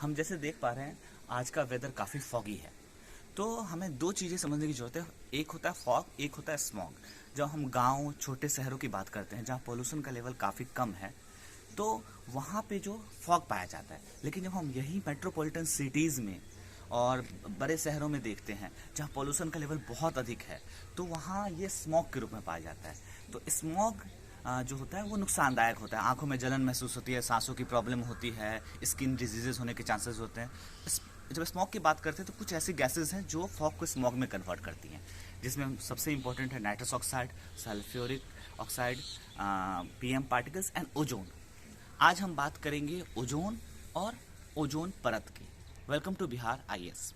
हम जैसे देख पा रहे हैं आज का वेदर काफ़ी फॉगी है। तो हमें दो चीज़ें समझने की ज़रूरत है। एक होता है फॉग, एक होता है स्मॉग। जब हम गांव छोटे शहरों की बात करते हैं जहाँ पोल्यूशन का लेवल काफ़ी कम है तो वहाँ पे जो फॉग पाया जाता है। लेकिन जब हम यही मेट्रोपॉलिटन सिटीज़ में और बड़े शहरों में देखते हैं जहाँ पोल्यूशन का लेवल बहुत अधिक है तो वहाँ ये स्मॉग के रूप में पाया जाता है। तो स्मॉग जो होता है वो नुकसानदायक होता है। आंखों में जलन महसूस होती है, सांसों की प्रॉब्लम होती है, स्किन डिजीजेस होने के चांसेस होते हैं। जब स्मॉग की बात करते हैं तो कुछ ऐसी गैसेस हैं जो फॉग को स्मॉग में कन्वर्ट करती हैं, जिसमें सबसे इंपॉर्टेंट है nitrous oxide, sulphuric oxide, PM particles and ozone. आज हम बात करेंगे ओजोन और ओजोन परत की। Welcome to Bihar IAS.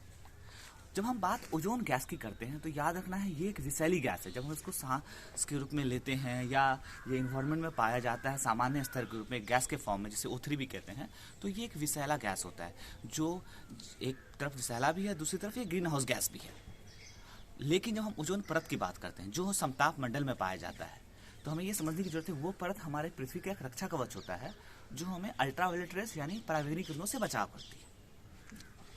जब हम बात ओजोन गैस की करते हैं तो याद रखना है ये एक विषैली गैस है। जब हम इसको सांस के रूप में लेते हैं या ये इन्वायरमेंट में पाया जाता है सामान्य स्तर के रूप में गैस के फॉर्म में, जिसे O3 भी कहते हैं, तो ये एक विषैला गैस होता है जो एक तरफ विषैला भी है, दूसरी तरफ ये ग्रीन हाउस गैस भी है। लेकिन जब हम ओजोन परत की बात करते हैं जो समताप मंडल में पाया जाता है तो हमें ये समझने की जरूरत है वो परत हमारे पृथ्वी का एक रक्षा कवच होता है जो हमें अल्ट्रावायलेट रेस यानी पराबैंगनी किरणों से बचाव करती है।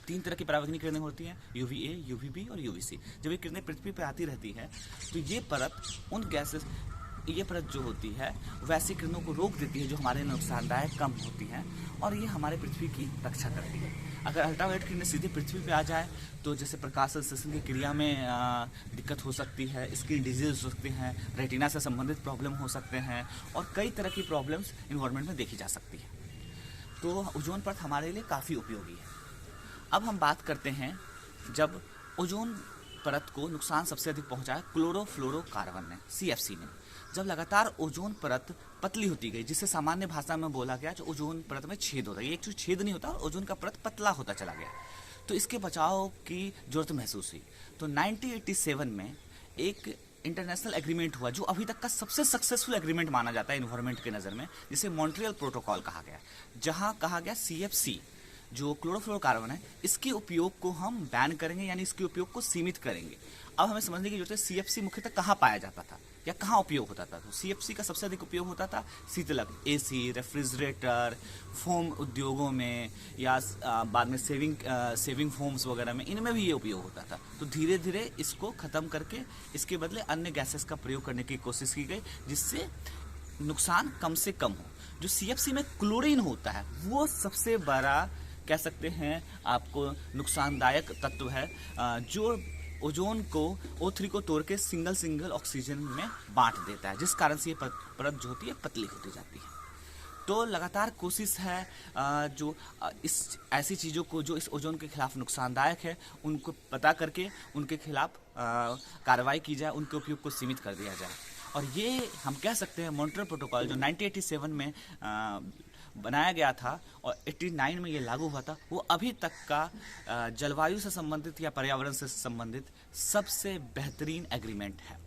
तीन तरह की पराबैंगनी किरणें होती हैं, UVA, UVB और UVC। जब ये किरणें पृथ्वी पर आती रहती है तो ये परत जो होती है वैसी किरणों को रोक देती है जो हमारे नुकसानदायक कम होती हैं और ये हमारे पृथ्वी की रक्षा करती है। अगर अल्ट्रावायलेट किरणें सीधे पृथ्वी पे आ जाए तो जैसे प्रकाश संश्लेषण की क्रिया में दिक्कत हो सकती है, स्किन डिजीज हो सकते हैं, रेटिना से संबंधित प्रॉब्लम हो सकते हैं और कई तरह की प्रॉब्लम्स इन्वायरमेंट में देखी जा सकती है। तो ओजोन परत हमारे लिए काफ़ी उपयोगी है। अब हम बात करते हैं जब ओजोन परत को नुकसान सबसे अधिक पहुंचाया क्लोरोफ्लोरोकार्बन ने, CFC ने। जब लगातार ओजोन परत पतली होती गई, जिसे सामान्य भाषा में बोला गया जो ओजोन परत में छेद होता है, ये एक छेद नहीं होता, ओजोन का परत पतला होता चला गया, तो इसके बचाव की जरूरत महसूस हुई। तो 1987 में एक इंटरनेशनल एग्रीमेंट हुआ जो अभी तक का सबसे सक्सेसफुल एग्रीमेंट माना जाता है इन्वायरमेंट के नज़र में, जिसे मॉन्ट्रियल प्रोटोकॉल कहा गया, जहां कहा गया CFC जो क्लोरोफ्लोरोकार्बन है इसके उपयोग को हम बैन करेंगे, यानी इसके उपयोग को सीमित करेंगे। अब हमें समझने की जरूरत है CFC मुख्यतः कहाँ पाया जाता था या कहाँ उपयोग होता था। तो CFC का सबसे अधिक उपयोग होता था शीतलक, AC, रेफ्रिजरेटर, फोम उद्योगों में या बाद में सेविंग फोम्स वगैरह में, इनमें भी ये उपयोग होता था। तो धीरे धीरे इसको ख़त्म करके इसके बदले अन्य गैसेस का प्रयोग करने की कोशिश की गई जिससे नुकसान कम से कम हो। जो CFC में क्लोरीन होता है वो सबसे बड़ा कह सकते हैं आपको नुकसानदायक तत्व है, जो ओजोन को O3 को तोड़ के सिंगल ऑक्सीजन में बांट देता है, जिस कारण से ये परत जो होती है पतली होती जाती है। तो लगातार कोशिश है जो इस ऐसी चीज़ों को जो इस ओजोन के खिलाफ नुकसानदायक है उनको पता करके उनके खिलाफ कार्रवाई की जाए, उनके उपयोग को सीमित कर दिया जाए। और ये हम कह सकते हैं मॉन्ट्रियल प्रोटोकॉल जो 1987 में बनाया गया था और 89 में ये लागू हुआ था, वो अभी तक का जलवायु से संबंधित या पर्यावरण से संबंधित सबसे बेहतरीन एग्रीमेंट है।